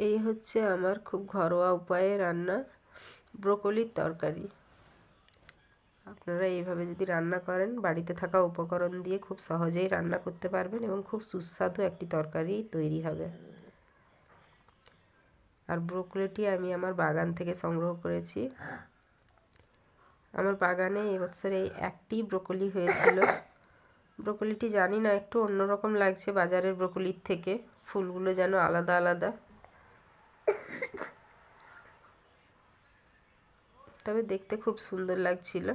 এই হচ্ছে আমার খুব ঘরোয়া উপায়ে রান্না ব্রোকলির তরকারি। আপনারা এইভাবে যদি রান্না করেন বাড়িতে থাকা উপকরণ দিয়ে খুব সহজেই রান্না করতে পারবেন এবং খুব সুস্বাদু একটি তরকারি তৈরি হবে। আর ব্রোকলিটি আমি আমার বাগান থেকে সংগ্রহ করেছি। আমার বাগানে এবছর এই একটি ব্রোকলি হয়েছিল। ব্রোকলিটি জানি না একটু অন্যরকম লাগছে বাজারের ব্রোকলির থেকে, ফুলগুলো যেন আলাদা আলাদা, তবে দেখতে খুব সুন্দর লাগছিল।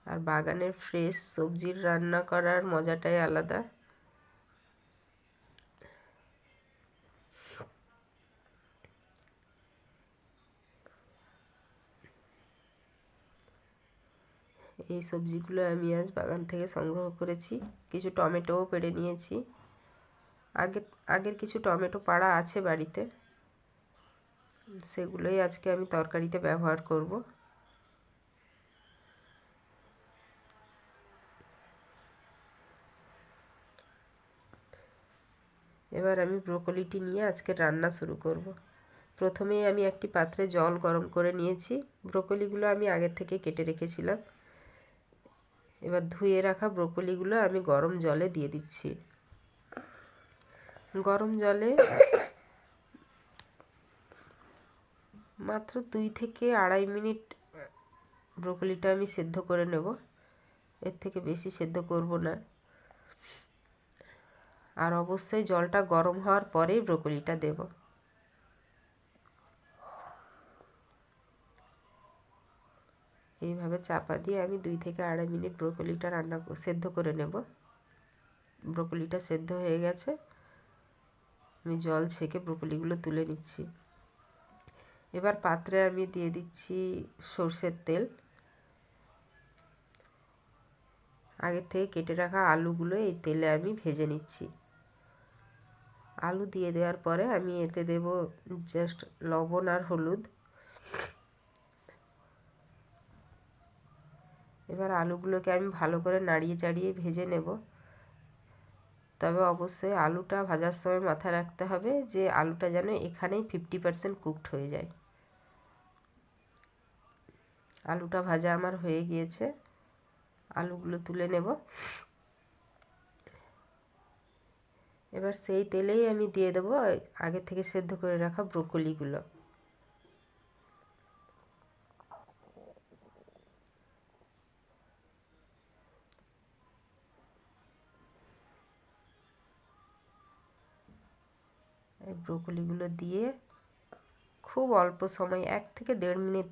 আর বাগানের ফ্রেশ সবজির রান্না করার মজাটাই আলাদা। এই সবজিগুলো আমি আজ বাগান থেকে সংগ্রহ করেছি। কিছু টমেটোও পেড়ে নিয়েছি। আগের কিছু টমেটো পাড়া আছে বাড়িতে, সেগুলোই আজকে আমি তরকারিতে ব্যবহার করব। এবার আমি ব্রোকলিটি নিয়ে আজকে রান্না শুরু করব। প্রথমেই আমি একটি পাত্রে জল গরম করে নিয়েছি। ব্রোকলিগুলো আমি আগের থেকে কেটে রেখেছিলাম। এবার ধুয়ে রাখা ব্রোকলিগুলো আমি গরম জলে দিয়ে দিচ্ছি। গরম জলে মাত্র 2 থেকে 2.5 মিনিট ব্রোকলিটা আমি সেদ্ধ করে নেব। এর থেকে বেশি সেদ্ধ করব না। আর অবশ্যই জলটা গরম হওয়ার পরেই ব্রোকলিটা দেব। এইভাবে চাপা দিয়ে আমি 2 থেকে 2.5 মিনিট ব্রোকলিটা সেদ্ধ করে নেব। ব্রোকলিটা সেদ্ধ হয়ে গেছে। আমি জল ছেঁকে ব্রোকলিগুলো তুলে নিচ্ছি। এবার পাত্রে আমি দিয়ে দিচ্ছি সরষের তেল। আগের থেকে কেটে রাখা আলুগুলো এই তেলে আমি ভেজে নিচ্ছি। আলু দিয়ে দেওয়ার পরে আমি এতে দেব জাস্ট লবণ আর হলুদ। এবার আলুগুলোকে আমি ভালো করে নাড়িয়ে চাড়িয়ে ভেজে নেব। তবে অবশ্যই আলুটা ভাজার সময় মাথায় রাখতে হবে যে আলুটা যেন এখানেই 50% কুকড হয়ে যায়। আলুটা ভাজা আমার হয়ে গিয়েছে। আলুগুলো তুলে নেব। এবার সেই তেলেই আমি দিয়ে দেবো আগে থেকে সেদ্ধ করে রাখা ব্রোকলিগুলো। এই ব্রোকলিগুলো দিয়ে খুব অল্প সময় 1 থেকে 1.5 মিনিট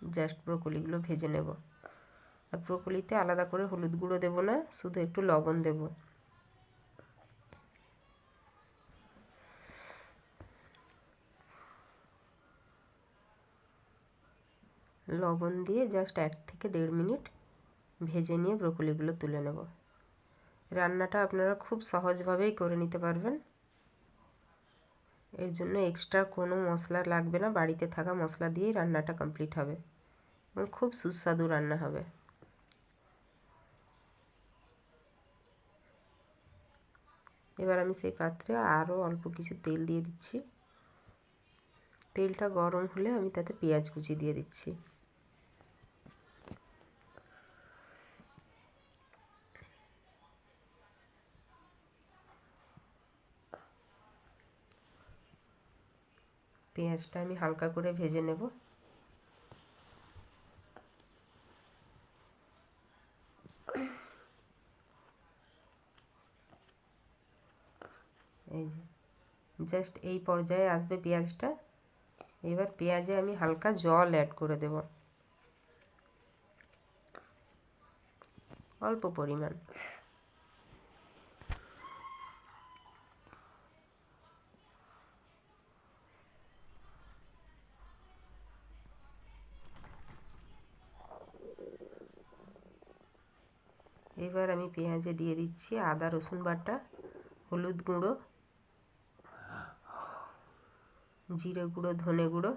জাস্ট ব্রোকলিগুলো ভেজে নেব। আর ব্রোকলিতে আলাদা করে হলুদ গুঁড়ো দেবো না, শুধু একটু লবণ দেব। লবণ দিয়ে জাস্ট 1 থেকে 1.5 মিনিট ভেজে নিয়ে ব্রোকলিগুলো তুলে নেব। রান্নাটা আপনারা খুব সহজভাবেই করে নিতে পারবেন। এর জন্য এক্সট্রা কোনো মশলা লাগবে না, বাড়িতে থাকা মশলা দিয়েই রান্নাটা কমপ্লিট হবে এবং খুব সুস্বাদু রান্না হবে। এবার আমি সেই পাত্রে আরও অল্প কিছু তেল দিয়ে দিচ্ছি। তেলটা গরম হলে আমি তাতে পেঁয়াজ কুচি দিয়ে দিচ্ছি। পেঁয়াজটা আমি হালকা করে ভেজে নেব। এই যে জাস্ট এই পর্যায়ে আসবে পেঁয়াজটা। এবার পেঁয়াজে আমি হালকা জল অ্যাড করে দেব, অল্প পরিমাণ। এবার আমি পেঁয়াজে দিয়ে দিচ্ছি আদা রসুন বাটা, হলুদ গুঁড়ো, জিরে গুঁড়ো, ধনে গুঁড়ো,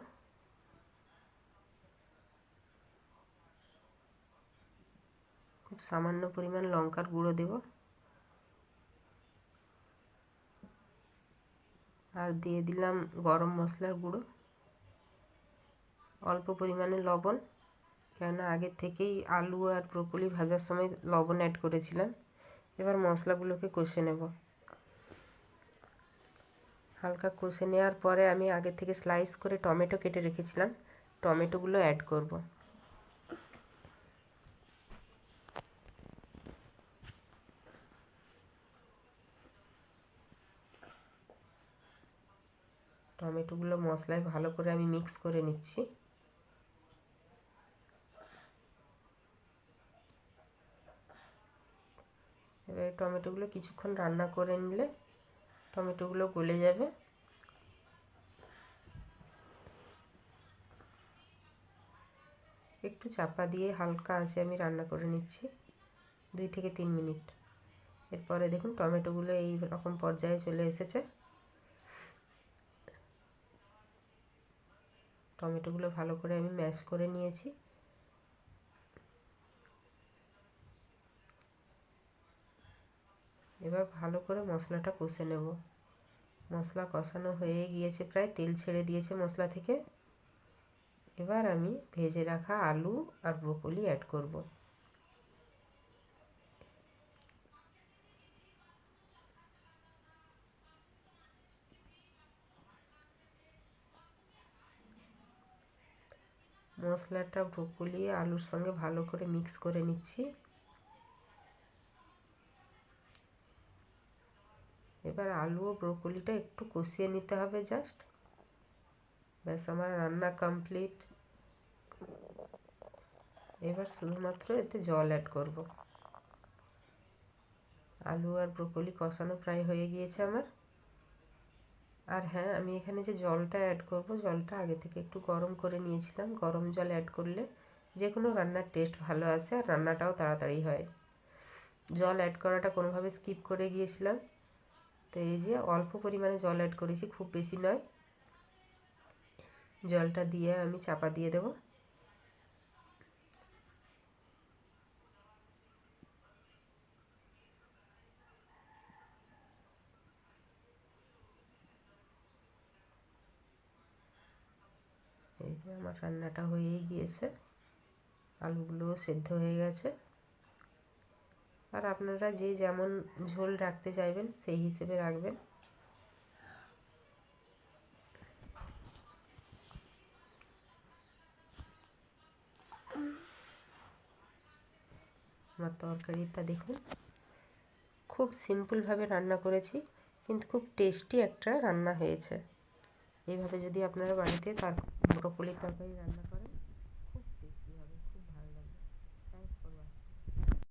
খুব সামান্য পরিমাণ লঙ্কার গুঁড়ো দেব। আর দিয়ে দিলাম গরম মশলার গুঁড়ো, অল্প পরিমাণে লবণ, কেননা আগের থেকেই আলু আর ব্রোকলি ভাজার সময় লবণ অ্যাড করেছিলাম। এবার মশলাগুলোকে কষে নেব। হালকা কষে নেওয়ার পরে আমি আগে থেকে স্লাইস করে টমেটো কেটে রেখেছিলাম, টমেটোগুলো অ্যাড করব। টমেটোগুলো মশলায় ভালো করে আমি মিক্স করে নিচ্ছি। এবার টমেটোগুলো কিছুক্ষণ রান্না করে নিলে টমেটোগুলো গলে যাবে। একটু চাপা দিয়ে হালকা আঁচে আমি রান্না করে নিচ্ছি 2 থেকে 3 মিনিট। এরপরে দেখুন টমেটোগুলো এই রকম পর্যায়ে চলে এসেছে। টমেটোগুলো ভালো করে আমি ম্যাশ করে নিয়েছি। এবার ভালো করে মশলাটা কষে নেব। মশলা কষানো হয়ে গিয়েছে, প্রায় তেল ছেড়ে দিয়েছে মশলা থেকে। এবার আমি ভেজে রাখা আলু আর ব্রোকলি অ্যাড করব। মশলাটা ব্রোকলি আলুর সঙ্গে ভালো করে মিক্স করে নিচ্ছি। এবার আলু ও ব্রোকলিটা একটু কষিয়ে নিতে হবে জাস্ট, ব্যাস আমার রান্না কমপ্লিট। এবার শুধুমাত্র এতে জল অ্যাড করব। আলু আর ব্রোকলি কষানো প্রায় হয়ে গিয়েছে আমার। আর হ্যাঁ, আমি এখানে যে জলটা অ্যাড করব, জলটা আগে থেকে একটু গরম করে নিয়েছিলাম। গরম জল অ্যাড করলে যে কোনো রান্নার টেস্ট ভালো আসে আর রান্নাটাও তাড়াতাড়ি হয়। জল অ্যাড করাটা কোনোভাবে স্কিপ করে গিয়েছিলাম, তো এই যে অল্প পরিমাণে জল অ্যাড করেছি, খুব বেশি নয়। জলটা দিয়ে আমি চাপা দিয়ে দেব। এই যে আমার রান্নাটা হয়েই গিয়েছে, আলুগুলোও সেদ্ধ হয়ে গেছে। আর আপনারা যে যেমন ঝোল রাখতে চাইবেন সেই হিসেবে রাখবেন। আমার তরকারিটা দেখুন, খুব সিম্পলভাবে রান্না করেছি, কিন্তু খুব টেস্টি একটা রান্না হয়েছে। এইভাবে যদি আপনারা বাড়িতে ব্রোকলির তরকারি রান্না করেন